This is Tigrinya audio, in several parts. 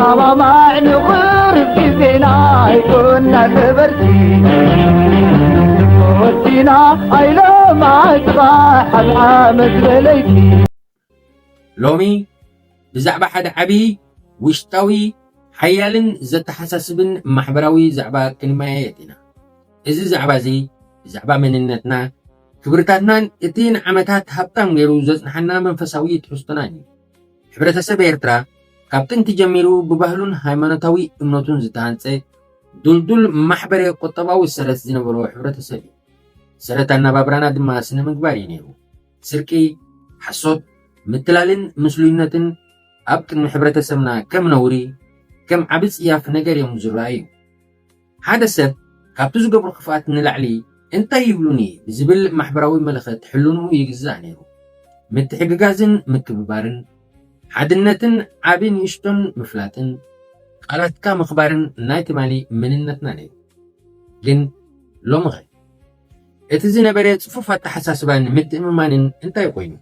بابا ما نغرب كيفنا يكوننا نبرتي ودينا عيلة ما تراح العامد بليتي لومي بزعبة حد عبي وشتاوي حيالن زتحساسبن محبراوي زعبة كنمايتنا إذا زعبة زي زعبة مننتنا كبرتاتنا اتين عمتات هبطان غيرو زنحنا منفساوي تحستناني ሕብረተሰብ ኤርትራ ካብ ጥንቲ ጀሚሩ ብባህሉን ሃይማኖታዊ እምነቱን ዝተሃንፀ ዱልዱል ማሕበረ ቁጠባዊ ሰረት ዝነበሮ ሕብረተሰብ እዩ። ሰረት ኣነባብራና ድማ ስነ ምግባር እዩ ነይሩ። ስርቂ፣ ሓሶት፣ ምትላልን ምስሉይነትን ኣብ ቅድሚ ሕብረተሰብና ከም ነውሪ ከም ዓብ ፅያፍ ነገር እዮም ዝረኣዩ። ሓደ ሰብ ካብቲ ዝገብሮ ክፍኣት ንላዕሊ እንታይ ይብሉኒ ብዝብል ማሕበራዊ መለኸት ሕልኑ ይግዛእ ነይሩ። ምትሕግጋዝን ምክብባርን ሓድነትን ዓብን ይሽቶን ምፍላጥን ቃላትካ ምኽባርን ናይ ትማሊ መንነትና ነይሩ። ግን ሎሚ ኸ እቲ ዝነበረ ፅፉፍ ኣተሓሳስባን ምትእምማንን እንታይ ኮይኑ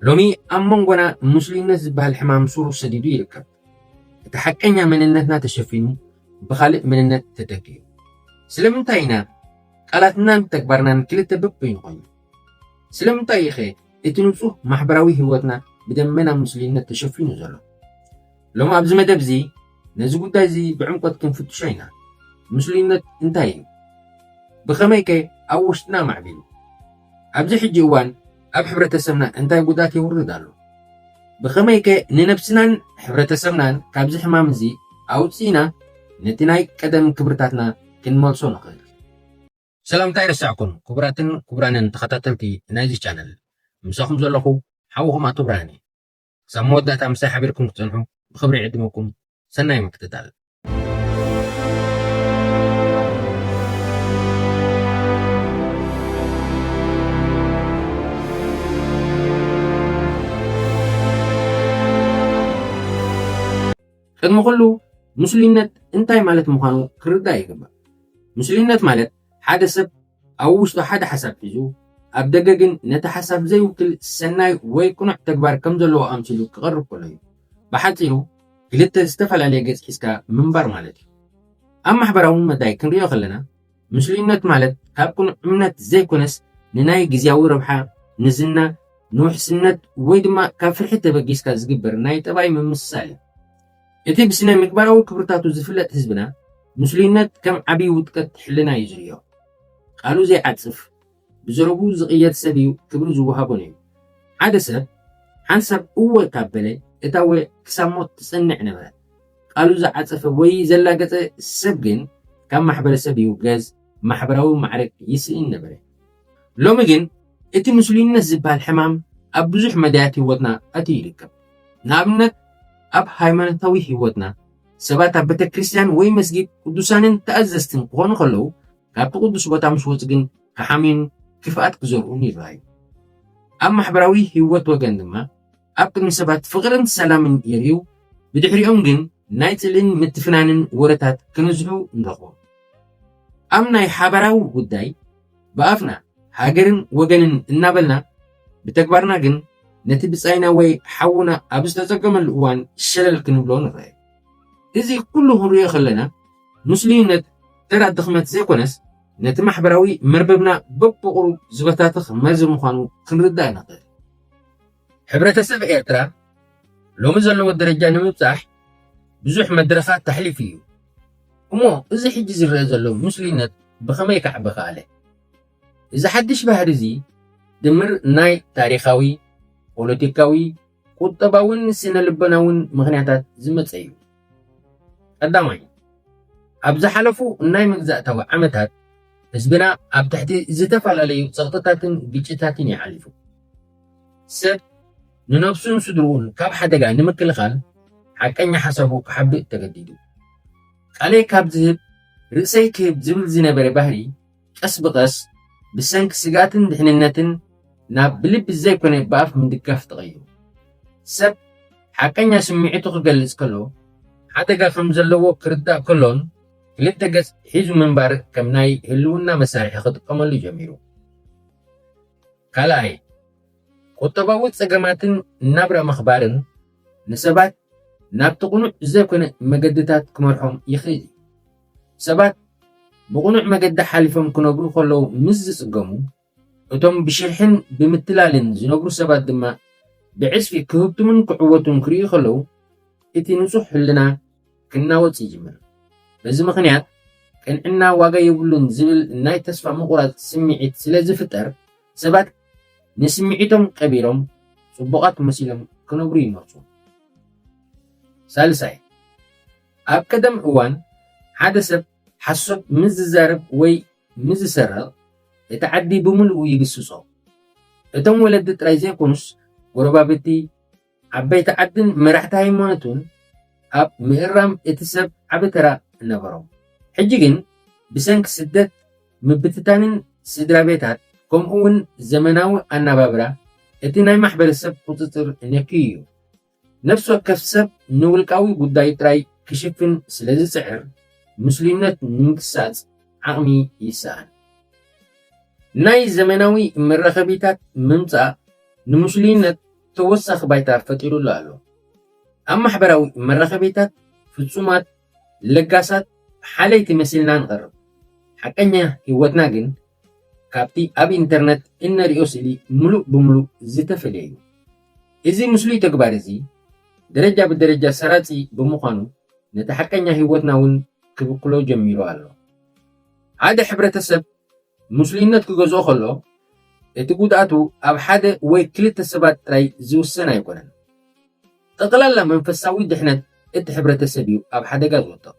ሎሚ ኣብ መንጎና ሙስሊምነት ዝበሃል ሕማም ሱሩ ሰዲዱ ይርከብ። እቲ ሓቀኛ መንነትና ተሸፊኑ ብኻልእ መንነት ተደጊዩ። ስለምንታይ ኢና ቃላትናን ተግባርናን ክልተ በበይኑ ኮይኑ? ስለምንታይ ኢኸ እቲ ንጹህ ማሕበራዊ ህይወትና بدمنا مسلمين تشوفينه زلو لو ما أبز مدبزي نزقو تازي بعمقت كنفتشينا مسلمين انتهي بخميك أوشتنا مع بيلو أبز حجوان أب حبرة السمنان انتهي قداتي وردالو بخميك ننفسنا حبرة السمنان كابز حمام زي أو تسينا نتناي قدم كبرتاتنا كنمالسونا خير سلام تاير ساعكم كبرانن تخطاتلتي نايزي channel مساخم زلخو حوهم أطبراني سمود داتا مساحة بيركم تنحو بخبري عدمكم سناي مكتتال قد مقولو مسلمات انتاي مالت مخانو كردا يقبا مسلمات مالت حدا سب أو وشتو حدا حساب فيزو أبدأ نتحسب زي وكل سنة ويكون تكبر كم زلوا أمثلة كغرب كله بحثيه كلت استفعل عليه جز حسكا منبر مالتي أما حبرهم مداي كن رياض لنا مسلمات مالت كابكون أمنت زي كنس نناي جزياو ربحا نزلنا نوح سنة ويدما كافر حتى بجيس كاز جبر ناي تبعي من مسالي يتي بسنا مكبر أو كبرتاتو زفلت حزبنا مسلمات كم عبي ودكت حلنا يجريو قالوا زي عتصف بزربو زقيات سبيو كبرو زوهابون እዩ ሓደ ሰብ ሓንሳብ እወ ካበለ እታወ ክሳሞት ትጸንዕ ነበረ ቃሉ ዝዓጸፈ ወይ ዘላገጸ ሰብ ግን ካብ ማሕበረሰብ ይውገዝ ማሕበራዊ ማዕረግ ይስእን ነበረ ሎሚ ግን እቲ ሙስሊምነት ዝበሃል ሕማም ኣብ ብዙሕ መዳያት ህይወትና ኣትዩ ይርከብ ንኣብነት ኣብ ሃይማኖታዊ ህይወትና ሰባት ኣብ ቤተ ክርስቲያን ወይ መስጊድ ቅዱሳንን ተኣዘዝትን ክኾኑ ከለዉ ካብቲ ቅዱስ ቦታ ምስ ወፁ ግን ከሓሚን كفاءات كزورون يراي أما حبراوي هيوت وجن دما أبقى مسبات فقرن سلام يريو بدحريهم جن نايتلين متفنانن ورتات كنزحو نرخو أمنا حبراو قداي بأفنا هاجرن وجنن النابلنا بتكبرنا جن نتبس أينا وي حونا أبستزقم الأوان الشلل كنبلون الرأي إذا كلهم ريا خلنا مسلمين ترى دخمت زي كونس نت محبراوي مرببنا ببقرو زبتاتخ مرز مخانو كنردا نقل ሕብረተሰብ ኤርትራ ሎሚ ዘለዎ ደረጃ ንምብጻሕ ብዙሕ መድረኻት ተሕሊፍ እዩ እሞ እዚ ሕጂ ዝረአ ዘሎ ሙስሊምነት ብኸመይ ከዕቢ ኸኣለ እዚ ሓድሽ ባህሪ እዚ ድምር ናይ ታሪኻዊ ፖለቲካዊ ቁጠባውን ስነ ልቦናውን ምኽንያታት ዝመፀ እዩ ቀዳማይ ኣብ ዝሓለፉ ናይ መግዛእታዊ ዓመታት ህዝብና ኣብ ትሕቲ ዝተፈላለዩ ፀቕጥታትን ግጭታትን ይሓሊፉ ሰብ ንነፍሱን ስድሩን ካብ ሓደጋ ንምክልኻል ሓቀኛ ሓሳቡ ክሓብእ ተገዲዱ ቃለይ ካብ ዝህብ ርእሰይ ክህብ ዝብል ዝነበረ ባህሪ ቀስ ብቐስ ብሰንኪ ስጋትን ድሕንነትን ናብ ብልቢ ዘይኮነ ብኣፍ ምድጋፍ ተቐይሩ ሰብ ሓቀኛ ስምዒቱ ክገልጽ ከሎ ሓደጋ ከም ዘለዎ ክርዳእ ከሎን ክልተ ገጽ ሒዙ ምንባር ከም ናይ ህልውና መሳርሒ ክጥቀመሉ ጀሚሩ ካልኣይ ቁጠባዊ ፀገማትን ናብራ ምኽባርን ንሰባት ናብ ተቁኑዕ ዘይኮነ መገድታት ክመርሖም ይኽእል። ሰባት ብቁኑዕ መገዲ ሓሊፎም ክነብሩ ከለዉ ምስ ዝጽገሙ እቶም ብሽርሕን ብምትላልን ዝነብሩ ሰባት ድማ ብዕስፊ ክህብቱምን ክዕወቱን ክርእዩ ከለዉ እቲ ንጹሕ ህልና ክናወጽ ይጅምር። በዚ ምኽንያት ቅንዕና ዋጋ የብሉን ዝብል ናይ ተስፋ ምቑራጽ ስምዒት ስለ ዝፍጠር ሰባት ንስምዒቶም ቀቢሮም ጽቡቓት መሲሎም ክነብሩ ይመርጹ። ሳልሳይ ኣብ ቀደም እዋን ሓደ ሰብ ሓሶት ምስ ዝዛረብ ወይ ምስ ዝሰርቕ እቲ ዓዲ ብምልኡ ይግስጾ። እቶም ወለዲ ጥራይ ዘይኮኑስ ጎረባብቲ ዓበይቲ ዓድን መራሕቲ ሃይማኖትን ኣብ ምእራም እቲ ሰብ ዓቢ ተራ ነበሮም። ሕጂ ግን ብሰንኪ ስደት ምብትታንን ስድራ ቤታት ከምኡውን ዘመናዊ ኣነባብራ እቲ ናይ ማሕበረሰብ ቁፅፅር ነኪዩ እዩ። ነፍሲ ወከፍ ሰብ ንውልቃዊ ጉዳይ ጥራይ ክሽፍን ስለ ዝፅዕር ሙስሊምነት ንምግሳጽ ዓቕሚ ይሰኣን። ናይ ዘመናዊ መራኸቢታት ምምጻእ ንሙስሊምነት ተወሳኺ ባይታ ፈጢሩሉ ኣሎ። ኣብ ማሕበራዊ መራኸቢታት ፍጹማት ለጋሳት ሓለይቲ መሲልና ንቐርብ፣ ሓቀኛ ህይወትና ግን ካብቲ ኣብ ኢንተርነት እነሪኦ ስእሊ ሙሉእ ብምሉእ ዝተፈለየ እዩ። እዚ ሙስሊ ተግባር እዚ ደረጃ ብደረጃ ሰራጺ ብምዃኑ ነቲ ሓቀኛ ህይወትና እውን ክብክሎ ጀሚሩ ኣሎ። ሓደ ሕብረተሰብ ሙስሊምነት ክገዝኦ ከሎ እቲ ጉድኣቱ ኣብ ሓደ ወይ ክልተ ሰባት ጥራይ ዝውሰን ኣይኮነን። ጠቕላላ መንፈሳዊ ድሕነት እቲ ሕብረተሰብ እዩ ኣብ ሓደጋ ዝወጥቕ።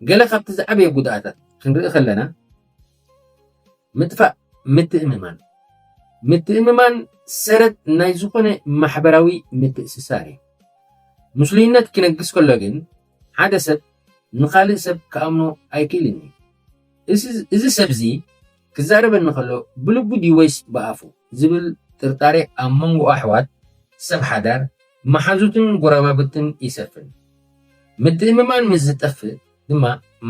ገለ ካብቲ ዝዓበየ ጉድኣታት ክንርኢ ከለና ምጥፋእ ምትእምማን ሰረት ናይ ዝኾነ ማሕበራዊ ምትእስሳር እዩ። ሙስሊምነት ክነግስ ከሎ ግን ሓደ ሰብ ንኻልእ ሰብ ክኣምኖ ኣይክእልን እዩ። እዚ ሰብ እዚ ክዛረበኒ ከሎ ብልቡ ድዩ ወይስ ብኣፉ ዝብል ጥርጣሬ ኣብ መንጎ ኣሕዋት ሰብ ሓዳር መሓዙትን ጎረባብትን ይሰፍን። ምትእምማን ምስ ዝጠፍእ ድማ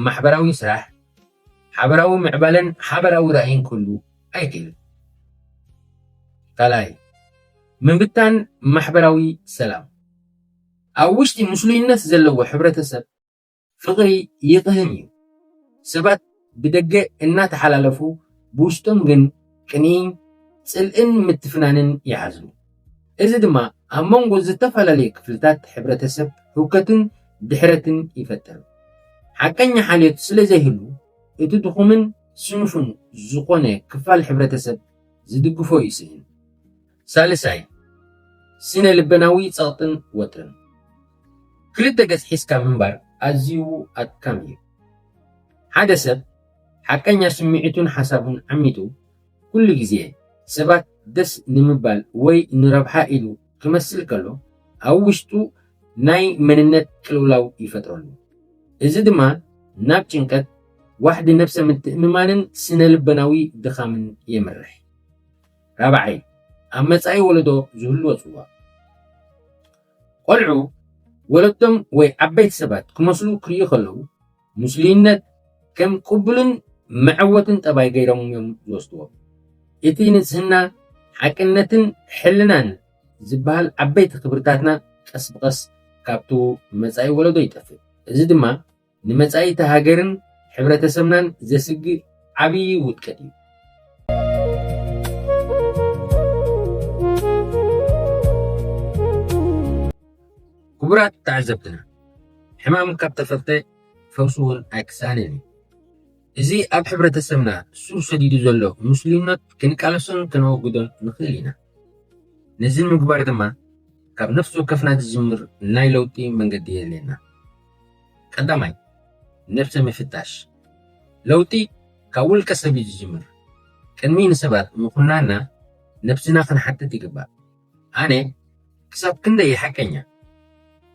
ማሕበራዊ ስራሕ፣ ሓበራዊ ምዕባለን ሓበራዊ ራእይን ኩሉ ኣይክእልን። ካልኣይ ምብታን ማሕበራዊ ሰላም። ኣብ ውሽጢ ሙስሊምነት ዘለዎ ሕብረተሰብ ፍቕሪ ይቕህም እዩ። ሰባት ብደገ እናተሓላለፉ ብውሽጦም ግን ቅንኢን ጽልእን ምትፍናንን ይሓዝሉ። እዚ ድማ ኣብ መንጎ ዝተፈላለዩ ክፍልታት ሕብረተሰብ ህውከትን ድሕረትን ይፈጥር። ሓቀኛ ሓልዮት ስለ ዘይህሉ እቲ ድኹምን ስኑፍን ዝኾነ ክፋል ሕብረተሰብ ዝድግፎ ይስእን። ሳልሳይ ስነ ልበናዊ ጸቕጥን ወጥርን። ክልተ ገጽ ሒዝካ ምንባር ኣዝዩ ኣድካሚ እዩ። ሓደ ሰብ ሓቀኛ ስምዒቱን ሓሳቡን ዓሚቱ ኩሉ ግዜ ሰባት ደስ ንምባል ወይ ንረብሓ ኢሉ ክመስል ከሎ ኣብ ውሽጡ ናይ መንነት ቅልውላው ይፈጥረሉ። እዚ ድማ ናብ ጭንቀት፣ ዋሕዲ ነፍሰ ምትእምማንን ስነ ልበናዊ ድኻምን የምርሕ። ራብዓይ ኣብ መጻኢ ወለዶ ዝህልዎ ጽዋዕ። ቆልዑ ወለዶም ወይ ዓበይቲ ሰባት ክመስሉ ክርዩ ከለዉ ሙስሊምነት ከም ቅቡልን መዕወትን ጠባይ ገይሮም እዮም ዝወስድዎ። እቲ ንጽህና፣ ሓቅነትን ሕልናን ዝበሃል ዓበይቲ ክብርታትና ቀስ ብቐስ ካብቱ መጻኢ ወለዶ ይጠፍእ። እዚ ድማ ንመጻኢቲ ሃገርን ሕብረተሰብናን ዘስግእ ዓብዪ ውድቀት እዩ። ክቡራት ተዓዘብትና፣ ሕማም ካብ ተፈልጠ ፈውሱ እውን ኣይክሳንን እዩ። እዚ ኣብ ሕብረተሰብና ሱር ሰዲዱ ዘሎ ሙስሊምነት ክንቃለሶን ክነወግዶን ንኽእል ኢና። ነዚ ምግባር ድማ ካብ ነፍሲ ወከፍና ዝጅምር ናይ ለውጢ መንገዲ የድልየና። ቀዳማይ ነፍሲ ምፍታሽ። ለውጢ ካብ ውልቀ ሰብ እዩ ዝጅምር። ቅድሚ ንሰባት ምኹናና ነፍስና ክንሓትት ይግባእ። ኣነ ክሳብ ክንደይ ሓቀኛ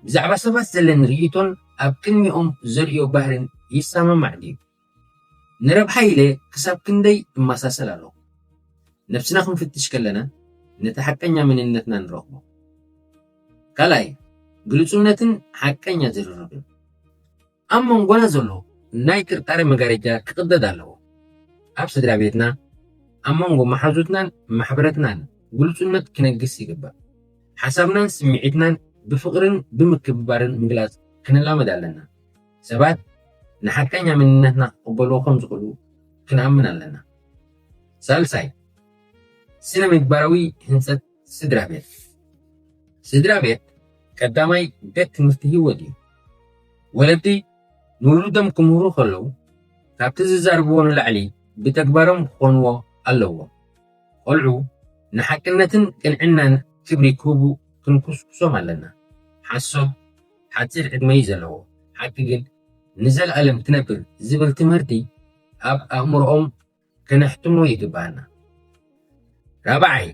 ብዛዕባ ሰባት ዘለኒ ርእይቶን ኣብ ቅድሚኦም ዘርእዮ ባህርን ይሰማማዕ ድዩ? ንረብሓ ኢለ ክሳብ ክንደይ እመሳሰል ኣለኹ? ነፍስና ክንፍትሽ ከለና ነቲ ሓቀኛ መንነትና ንረኽቦ። ካልኣይ ግልጹነትን ሓቀኛ ዝርርብን። ኣብ መንጎና ዘሎ ናይ ጥርጣሬ መጋረጃ ክቅደድ ኣለዎ። ኣብ ስድራ ቤትና፣ ኣብ መንጎ መሓዙትናን ማሕበረትናን ግልጹነት ክነግስ ይግባእ። ሓሳብናን ስምዒትናን بفقرن بمكببارن مجلاس كنلامد ኣለና ሰባት ንሓቀኛ መንነትና ቅበልዎ ከም ዝኽእሉ ክንኣምን ኣለና ሳልሳይ ስነ ምግባራዊ ህንፀት ስድራ ቤት ስድራ ቤት ቀዳማይ ቤት ትምህርቲ ህይወት እዩ ወለዲ ንውሉዶም ክምህሩ ከለዉ ካብቲ ዝዛርብዎ ንላዕሊ ብተግባሮም ክኾንዎ ኣለዎም ቆልዑ ንሓቅነትን ቅንዕናን ክብሪ ክህቡ ክንኩስኩሶም ኣለና ሓሶብ ሓፂር ዕድመ እዩ ዘለዎ ሓቂ ግን ንዘለኣለም ትነብር ዝብል ትምህርቲ ኣብ ኣእምሮኦም ከነሕትሞ ይግባአና ራብዓይ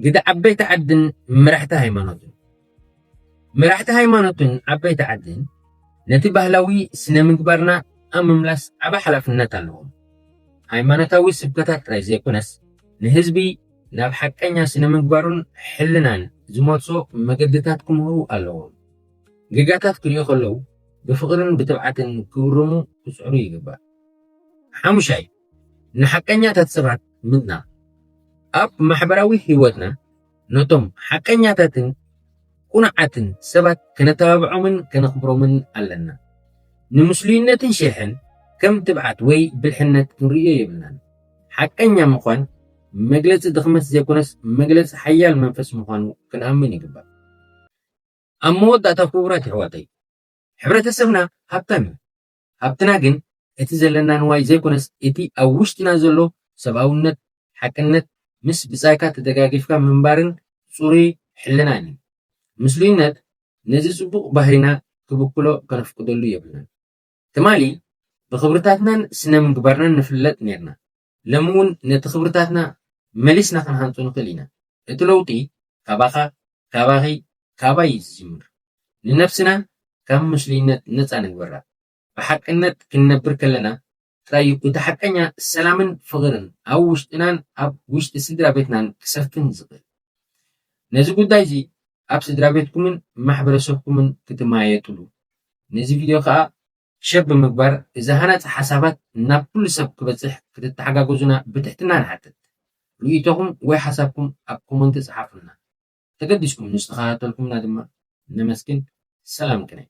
ግደ ዓበይቲ ዓድን መራሕቲ ሃይማኖትን ዓበይቲ ዓድን ነቲ ባህላዊ ስነ ምግባርና ኣብ ምምላስ ዓበ ሓላፍነት ኣለዎም ሃይማኖታዊ ስብከታት ጥራይ ዘይኮነስ ንህዝቢ ናብ ሓቀኛ ስነ ምግባሩን ሕልናን ዝመርሶ መገድታት ክምህሩ ኣለዎም ግጋታት ክሪኡ ከለዉ ብፍቕርን ብትብዓትን ክውርሙ ክፅዕሩ ይግባእ ሓሙሻይ ንሓቀኛታት ሰባት ምድና ኣብ ማሕበራዊ ህይወትና ነቶም ሓቀኛታትን ቁኑዓትን ሰባት ከነተባብዖምን ከነኽብሮምን ኣለና ንምስልዩነትን ሸርሕን ከም ትብዓት ወይ ብልሕነት ክንሪኦ የብልናን ሓቀኛ ምዃን መግለፂ ድኽመት ዘይኮነስ መግለፂ ሓያል መንፈስ ምዃኑ ክንኣምን ይግባእ ኣብ መወዳእታ ክቡራት ኣሕዋተይ ሕብረተሰብና ሃብታም እዩ ሃብትና ግን እቲ ዘለና ንዋይ ዘይኮነስ እቲ ኣብ ውሽጥና ዘሎ ሰብኣውነት ሓቅነት ምስ ብፃይካ ተደጋጊፍካ ምንባርን ፅሩይ ሕልናን እዩ ምስልዩነት ነዚ ፅቡቕ ባህሪና ክብክሎ ከነፍቅደሉ የብልናን ትማሊ ብኽብርታትናን ስነ ምግባርናን ንፍለጥ ነርና ሎሚ እውን ነቲኽብርታትና መሊስና ክንሃንፆ ንኽእል ኢና እቲ ለውጢ ካባኻ ካባኺ ካባይ ዝጅምር ንነፍስና ካብ ምስልዩነት ነፃ ንግበራ ብሓቅነት ክንነብር ከለና ጥራይ እቲ ሓቀኛ ሰላምን ፍቕርን ኣብ ውሽጥናን ኣብ ውሽጢ ስድራ ቤትናን ክሰፍን ዝኽእል ነዚ ጉዳይ እዚ ኣብ ስድራ ቤትኩምን ማሕበረሰብኩምን ክትማየጥሉ ነዚ ቪድዮ ከዓ ሸር ብምግባር እዚ ሃናፂ ሓሳባት ናብ ኩሉ ሰብ ክበፅሕ ክትተሓጋገዙና ብትሕትና ንሓትት ርኢቶኹም ወይ ሓሳብኩም ኣብ ኮመንት ፅሓፉልና ተገዲስኩም ንዝተኸታተልኩምና ድማ ነመስግን ሰላም ቅነይ